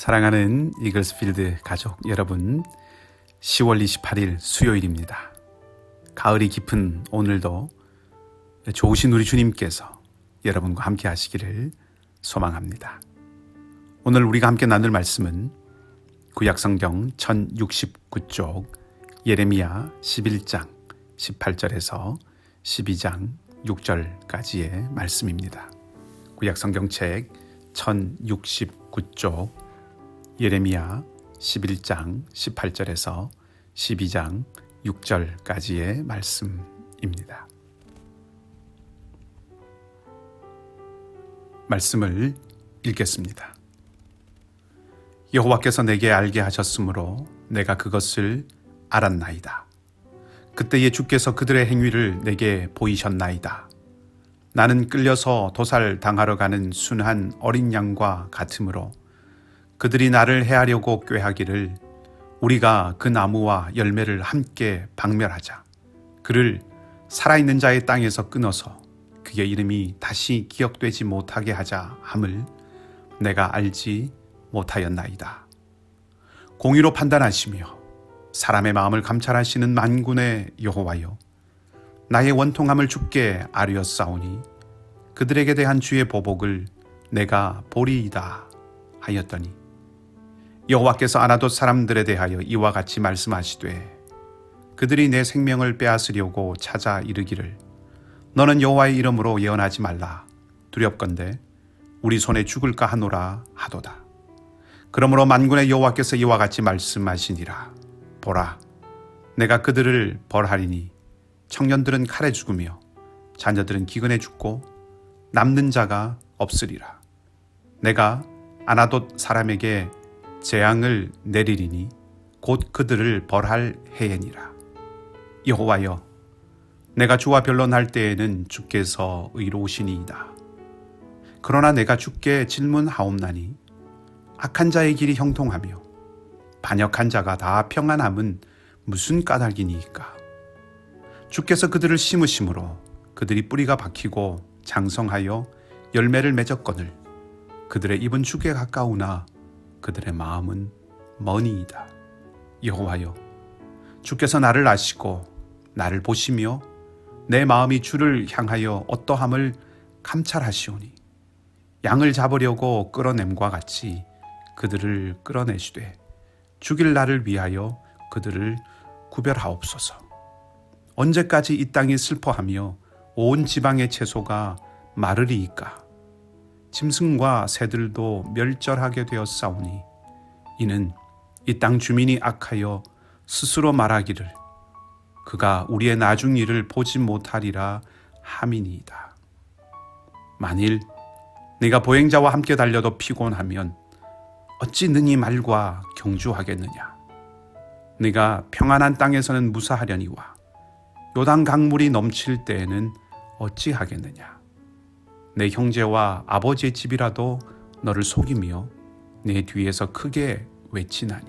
사랑하는 이글스필드 가족 여러분, 10월 28일 수요일입니다. 가을이 깊은 오늘도 좋으신 우리 주님께서 여러분과 함께 하시기를 소망합니다. 오늘 우리가 함께 나눌 말씀은 구약성경 1069쪽 예레미야 11장 18절에서 12장 6절까지의 말씀입니다. 구약성경책 1069쪽 예레미야 11장 18절에서 12장 6절까지의 말씀입니다. 말씀을 읽겠습니다. 여호와께서 내게 알게 하셨으므로 내가 그것을 알았나이다. 그때에 주께서 그들의 행위를 내게 보이셨나이다. 나는 끌려서 도살 당하러 가는 순한 어린 양과 같으므로 그들이 나를 해하려고 꾀하기를 우리가 그 나무와 열매를 함께 박멸하자. 그를 살아있는 자의 땅에서 끊어서 그의 이름이 다시 기억되지 못하게 하자 함을 내가 알지 못하였나이다. 공의로 판단하시며 사람의 마음을 감찰하시는 만군의 여호와여, 나의 원통함을 주께 아뢰었사오니 그들에게 대한 주의 보복을 내가 보리이다 하였더니 여호와께서 아나돗 사람들에 대하여 이와 같이 말씀하시되 그들이 내 생명을 빼앗으려고 찾아 이르기를 너는 여호와의 이름으로 예언하지 말라. 두렵건대 우리 손에 죽을까 하노라 하도다. 그러므로 만군의 여호와께서 이와 같이 말씀하시니라. 보라, 내가 그들을 벌하리니 청년들은 칼에 죽으며 자녀들은 기근에 죽고 남는 자가 없으리라. 내가 아나돗 사람에게 재앙을 내리리니 곧 그들을 벌할 해이니라. 여호와여, 내가 주와 변론할 때에는 주께서 의로우시니이다. 그러나 내가 주께 질문하옵나니 악한 자의 길이 형통하며 반역한 자가 다 평안함은 무슨 까닭이니이까. 주께서 그들을 심으심으로 그들이 뿌리가 박히고 장성하여 열매를 맺었거늘 그들의 입은 주께 가까우나 그들의 마음은 머니이다. 여호와여, 주께서 나를 아시고 나를 보시며 내 마음이 주를 향하여 어떠함을 감찰하시오니 양을 잡으려고 끌어냄과 같이 그들을 끌어내시되 죽일 날을 위하여 그들을 구별하옵소서. 언제까지 이 땅이 슬퍼하며 온 지방의 채소가 마르리이까. 짐승과 새들도 멸절하게 되었사오니 이는 이 땅 주민이 악하여 스스로 말하기를 그가 우리의 나중 일을 보지 못하리라 함이니이다. 만일 네가 보행자와 함께 달려도 피곤하면 어찌 능히 말과 경주하겠느냐. 네가 평안한 땅에서는 무사하려니와 요단 강물이 넘칠 때에는 어찌하겠느냐. 내 형제와 아버지의 집이라도 너를 속이며 내 뒤에서 크게 외치나니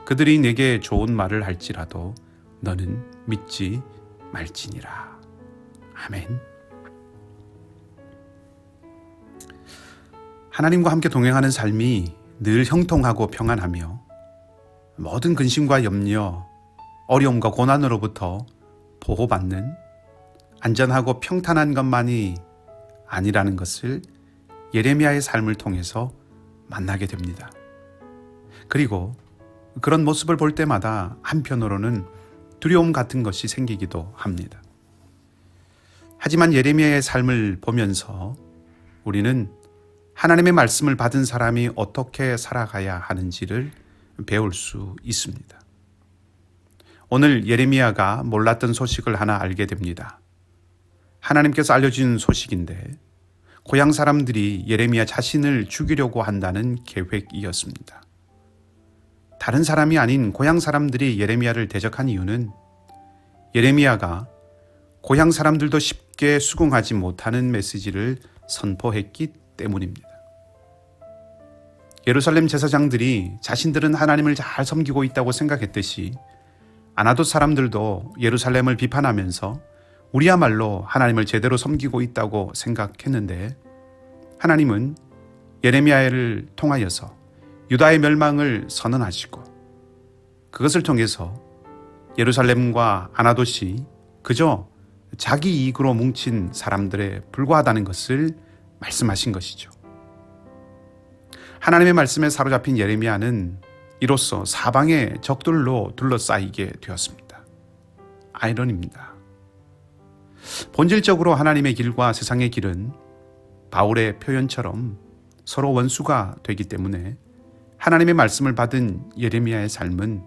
그들이 내게 좋은 말을 할지라도 너는 믿지 말지니라. 아멘. 하나님과 함께 동행하는 삶이 늘 형통하고 평안하며 모든 근심과 염려, 어려움과 고난으로부터 보호받는 안전하고 평탄한 것만이 아니라는 것을 예레미야의 삶을 통해서 만나게 됩니다. 그리고 그런 모습을 볼 때마다 한편으로는 두려움 같은 것이 생기기도 합니다. 하지만 예레미야의 삶을 보면서 우리는 하나님의 말씀을 받은 사람이 어떻게 살아가야 하는지를 배울 수 있습니다. 오늘 예레미야가 몰랐던 소식을 하나 알게 됩니다. 하나님께서 알려준 소식인데 고향 사람들이 예레미야 자신을 죽이려고 한다는 계획이었습니다. 다른 사람이 아닌 고향 사람들이 예레미야를 대적한 이유는 예레미야가 고향 사람들도 쉽게 수긍하지 못하는 메시지를 선포했기 때문입니다. 예루살렘 제사장들이 자신들은 하나님을 잘 섬기고 있다고 생각했듯이 아나돗 사람들도 예루살렘을 비판하면서 우리야말로 하나님을 제대로 섬기고 있다고 생각했는데 하나님은 예레미야를 통하여서 유다의 멸망을 선언하시고 그것을 통해서 예루살렘과 아나돗이 그저 자기 이익으로 뭉친 사람들에 불과하다는 것을 말씀하신 것이죠. 하나님의 말씀에 사로잡힌 예레미야는 이로써 사방의 적들로 둘러싸이게 되었습니다. 아이러니입니다. 본질적으로 하나님의 길과 세상의 길은 바울의 표현처럼 서로 원수가 되기 때문에 하나님의 말씀을 받은 예레미야의 삶은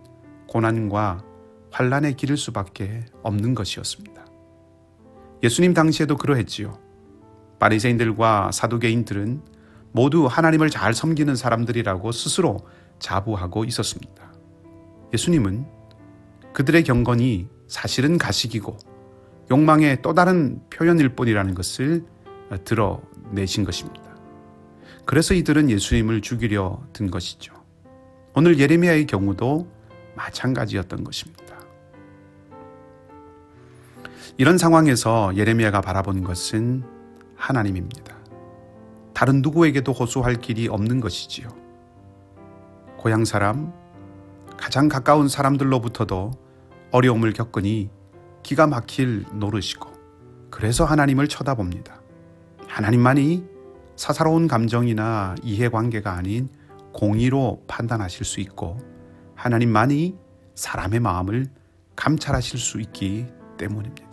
고난과 환난의 길일 수밖에 없는 것이었습니다. 예수님 당시에도 그러했지요. 바리새인들과 사두개인들은 모두 하나님을 잘 섬기는 사람들이라고 스스로 자부하고 있었습니다. 예수님은 그들의 경건이 사실은 가식이고 욕망의 또 다른 표현일 뿐이라는 것을 드러내신 것입니다. 그래서 이들은 예수님을 죽이려 든 것이죠. 오늘 예레미야의 경우도 마찬가지였던 것입니다. 이런 상황에서 예레미야가 바라본 것은 하나님입니다. 다른 누구에게도 호소할 길이 없는 것이지요. 고향 사람, 가장 가까운 사람들로부터도 어려움을 겪으니 기가 막힐 노릇이고 그래서 하나님을 쳐다봅니다. 하나님만이 사사로운 감정이나 이해관계가 아닌 공의로 판단하실 수 있고 하나님만이 사람의 마음을 감찰하실 수 있기 때문입니다.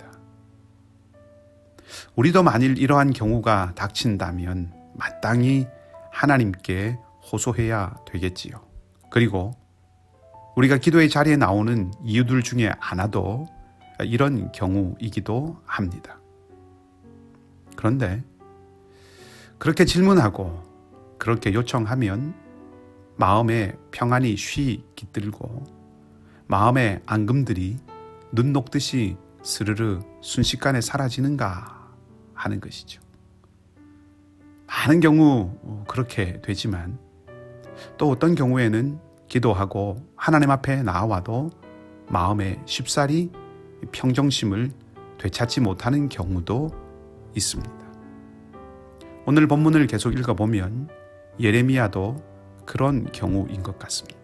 우리도 만일 이러한 경우가 닥친다면 마땅히 하나님께 호소해야 되겠지요. 그리고 우리가 기도의 자리에 나오는 이유들 중에 하나도 이런 경우이기도 합니다. 그런데 그렇게 질문하고 그렇게 요청하면 마음에 평안이 쉬 깃들고 마음의 앙금들이 눈 녹듯이 스르르 순식간에 사라지는가 하는 것이죠. 많은 경우 그렇게 되지만 또 어떤 경우에는 기도하고 하나님 앞에 나와도 마음에 쉽사리 평정심을 되찾지 못하는 경우도 있습니다. 오늘 본문을 계속 읽어보면 예레미야도 그런 경우인 것 같습니다.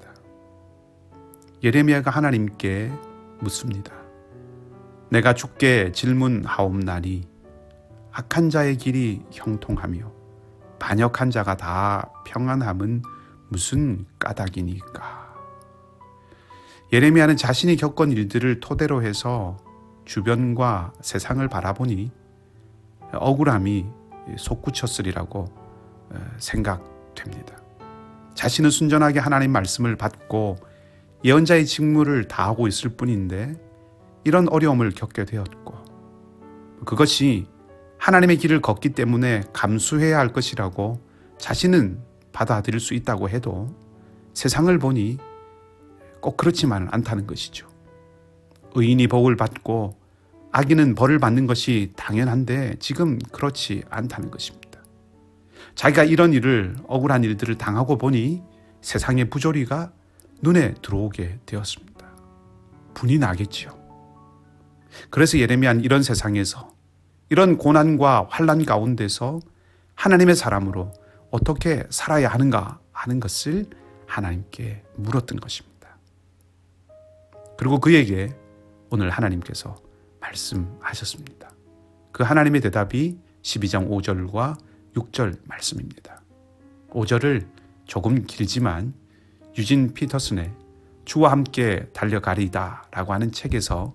예레미야가 하나님께 묻습니다. 내가 주께 질문하옵나니 악한 자의 길이 형통하며 반역한 자가 다 평안함은 무슨 까닭이니까. 예레미야는 자신이 겪은 일들을 토대로 해서 주변과 세상을 바라보니 억울함이 솟구쳤으리라고 생각됩니다. 자신은 순전하게 하나님 말씀을 받고 예언자의 직무를 다하고 있을 뿐인데 이런 어려움을 겪게 되었고 그것이 하나님의 길을 걷기 때문에 감수해야 할 것이라고 자신은 받아들일 수 있다고 해도 세상을 보니 꼭 그렇지만은 않다는 것이죠. 의인이 복을 받고 악인은 벌을 받는 것이 당연한데 지금 그렇지 않다는 것입니다. 자기가 이런 일을 억울한 일들을 당하고 보니 세상의 부조리가 눈에 들어오게 되었습니다. 분이 나겠지요. 그래서 예레미야는 이런 세상에서 이런 고난과 환난 가운데서 하나님의 사람으로 어떻게 살아야 하는가 하는 것을 하나님께 물었던 것입니다. 그리고 그에게 오늘 하나님께서 말씀하셨습니다. 그 하나님의 대답이 12장 5절과 6절 말씀입니다. 5절을 조금 길지만 유진 피터슨의 주와 함께 달려가리다 라고 하는 책에서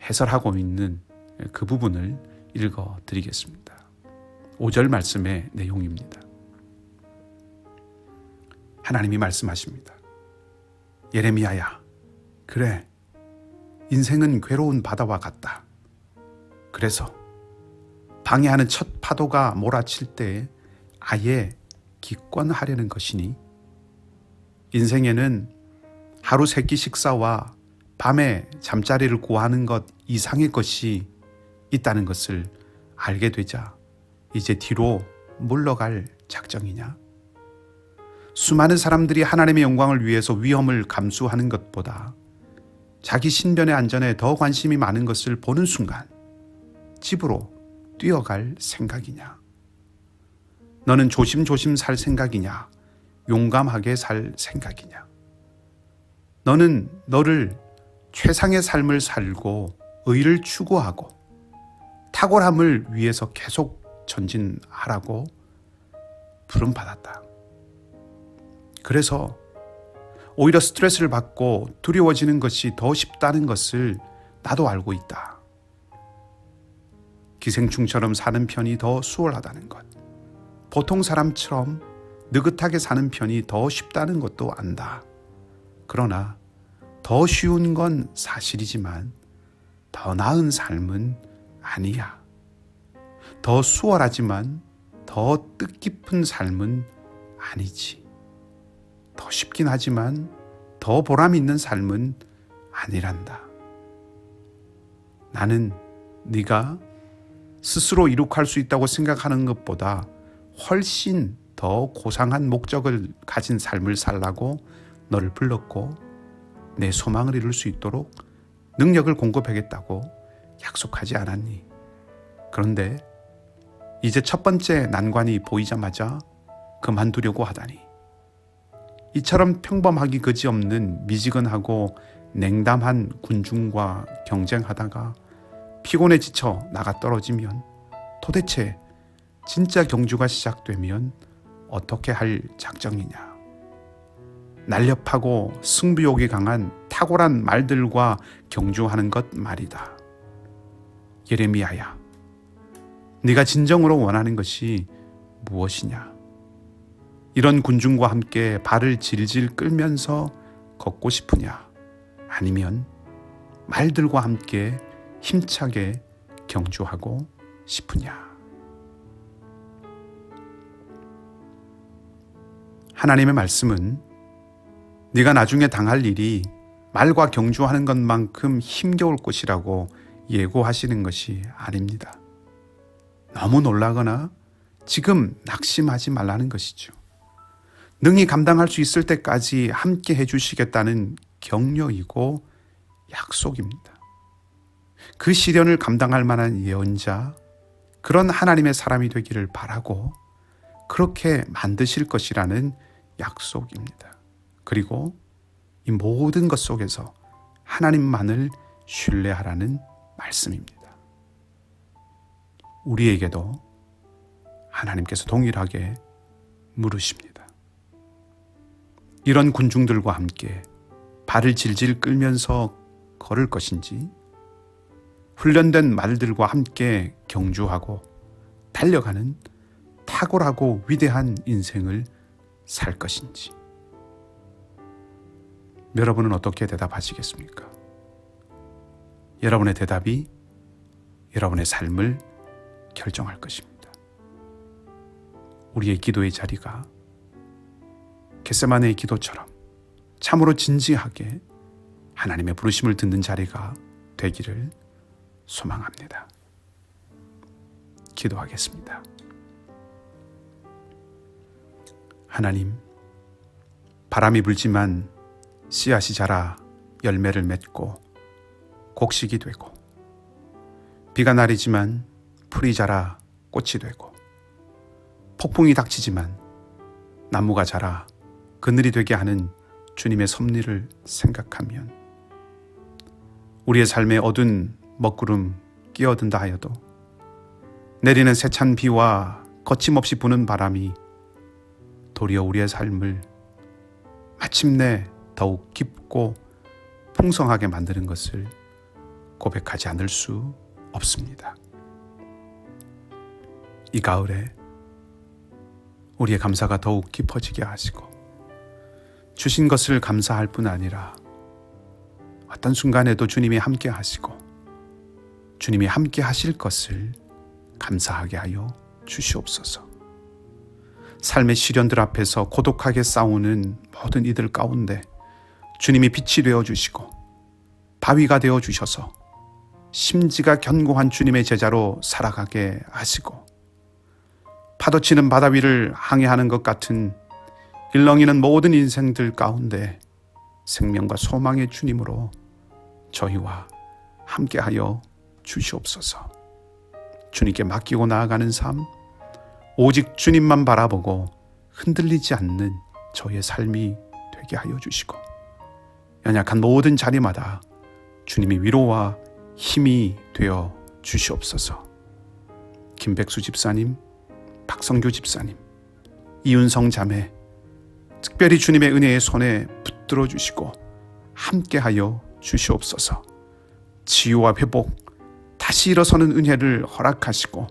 해설하고 있는 그 부분을 읽어드리겠습니다. 5절 말씀의 내용입니다. 하나님이 말씀하십니다. 예레미야야, 그래, 인생은 괴로운 바다와 같다. 그래서 방해하는 첫 파도가 몰아칠 때 아예 기권하려는 것이니 인생에는 하루 세끼 식사와 밤에 잠자리를 구하는 것 이상의 것이 있다는 것을 알게 되자 이제 뒤로 물러갈 작정이냐? 수많은 사람들이 하나님의 영광을 위해서 위험을 감수하는 것보다 자기 신변의 안전에 더 관심이 많은 것을 보는 순간 집으로 뛰어갈 생각이냐? 너는 조심조심 살 생각이냐? 용감하게 살 생각이냐? 너는 너를 최상의 삶을 살고 의를 추구하고 탁월함을 위해서 계속 전진하라고 부름받았다. 그래서 오히려 스트레스를 받고 두려워지는 것이 더 쉽다는 것을 나도 알고 있다. 기생충처럼 사는 편이 더 수월하다는 것, 보통 사람처럼 느긋하게 사는 편이 더 쉽다는 것도 안다. 그러나 더 쉬운 건 사실이지만 더 나은 삶은 아니야. 더 수월하지만 더 뜻깊은 삶은 아니지. 더 쉽긴 하지만 더 보람 있는 삶은 아니란다. 나는 네가 스스로 이룩할 수 있다고 생각하는 것보다 훨씬 더 고상한 목적을 가진 삶을 살라고 너를 불렀고 내 소망을 이룰 수 있도록 능력을 공급하겠다고 약속하지 않았니? 그런데 이제 첫 번째 난관이 보이자마자 그만두려고 하다니. 이처럼 평범하기 그지없는 미지근하고 냉담한 군중과 경쟁하다가 피곤에 지쳐 나가 떨어지면 도대체 진짜 경주가 시작되면 어떻게 할 작정이냐? 날렵하고 승부욕이 강한 탁월한 말들과 경주하는 것 말이다. 예레미야야, 네가 진정으로 원하는 것이 무엇이냐? 이런 군중과 함께 발을 질질 끌면서 걷고 싶으냐? 아니면 말들과 함께 힘차게 경주하고 싶으냐? 하나님의 말씀은 네가 나중에 당할 일이 말과 경주하는 것만큼 힘겨울 것이라고 예고하시는 것이 아닙니다. 너무 놀라거나 지금 낙심하지 말라는 것이죠. 능히 감당할 수 있을 때까지 함께 해주시겠다는 격려이고 약속입니다. 그 시련을 감당할 만한 예언자, 그런 하나님의 사람이 되기를 바라고 그렇게 만드실 것이라는 약속입니다. 그리고 이 모든 것 속에서 하나님만을 신뢰하라는 말씀입니다. 우리에게도 하나님께서 동일하게 물으십니다. 이런 군중들과 함께 발을 질질 끌면서 걸을 것인지, 훈련된 말들과 함께 경주하고 달려가는 탁월하고 위대한 인생을 살 것인지, 여러분은 어떻게 대답하시겠습니까? 여러분의 대답이 여러분의 삶을 결정할 것입니다. 우리의 기도의 자리가 겟세마네의 기도처럼 참으로 진지하게 하나님의 부르심을 듣는 자리가 되기를 소망합니다. 기도하겠습니다. 하나님, 바람이 불지만 씨앗이 자라 열매를 맺고 곡식이 되고, 비가 내리지만 풀이 자라 꽃이 되고, 폭풍이 닥치지만 나무가 자라 그늘이 되게 하는 주님의 섭리를 생각하면 우리의 삶에 어두운 먹구름 끼어든다 하여도 내리는 세찬 비와 거침없이 부는 바람이 도리어 우리의 삶을 마침내 더욱 깊고 풍성하게 만드는 것을 고백하지 않을 수 없습니다. 이 가을에 우리의 감사가 더욱 깊어지게 하시고, 주신 것을 감사할 뿐 아니라 어떤 순간에도 주님이 함께 하시고 주님이 함께 하실 것을 감사하게 하여 주시옵소서. 삶의 시련들 앞에서 고독하게 싸우는 모든 이들 가운데 주님이 빛이 되어주시고 바위가 되어주셔서 심지가 견고한 주님의 제자로 살아가게 하시고, 파도치는 바다 위를 항해하는 것 같은 일렁이는 모든 인생들 가운데 생명과 소망의 주님으로 저희와 함께하여 주시옵소서. 주님께 맡기고 나아가는 삶, 오직 주님만 바라보고 흔들리지 않는 저의 삶이 되게 하여 주시고 연약한 모든 자리마다 주님의 위로와 힘이 되어 주시옵소서. 김백수 집사님, 박성규 집사님, 이윤성 자매, 특별히 주님의 은혜의 손에 붙들어 주시고 함께하여 주시옵소서. 치유와 회복, 다시 일어서는 은혜를 허락하시고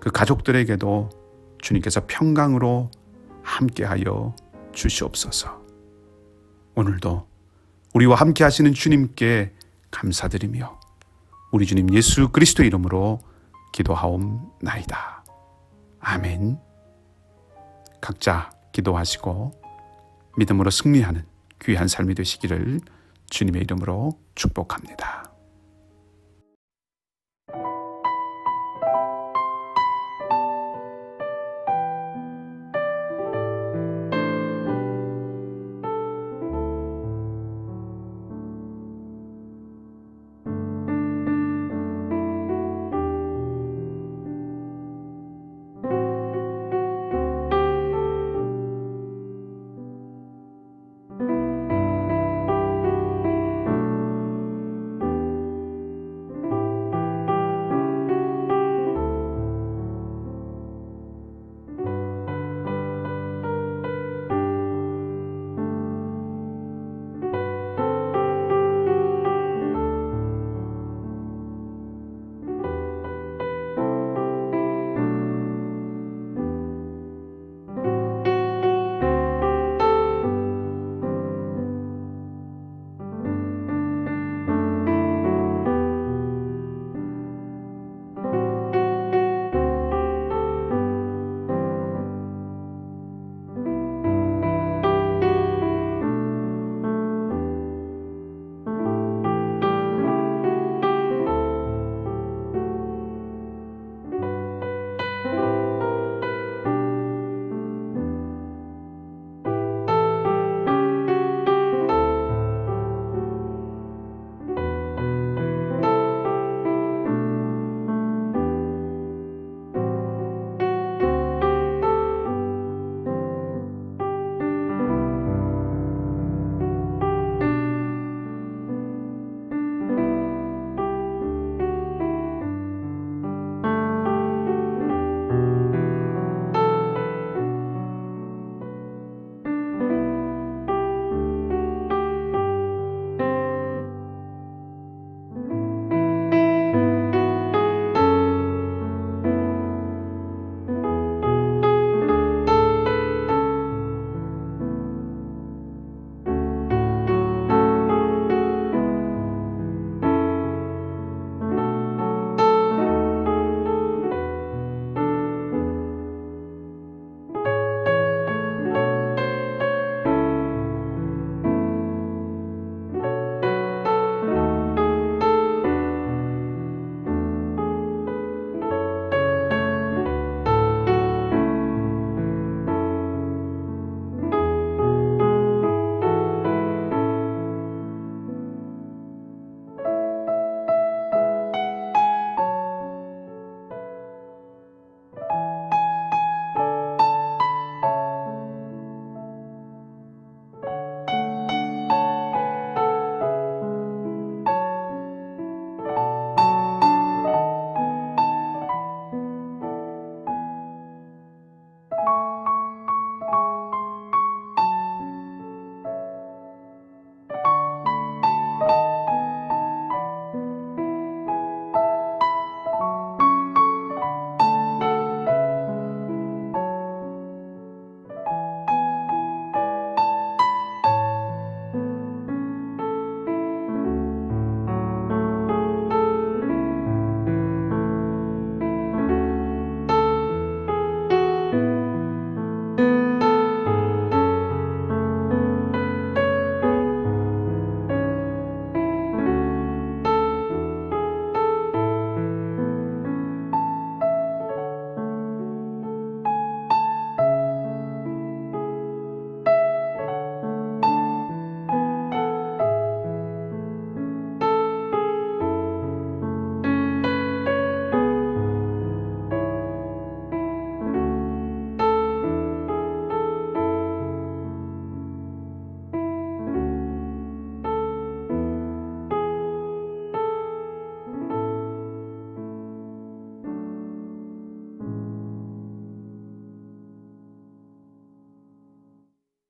그 가족들에게도 주님께서 평강으로 함께하여 주시옵소서. 오늘도 우리와 함께 하시는 주님께 감사드리며 우리 주님 예수 그리스도의 이름으로 기도하옵나이다. 아멘. 각자 기도하시고 믿음으로 승리하는 귀한 삶이 되시기를 주님의 이름으로 축복합니다.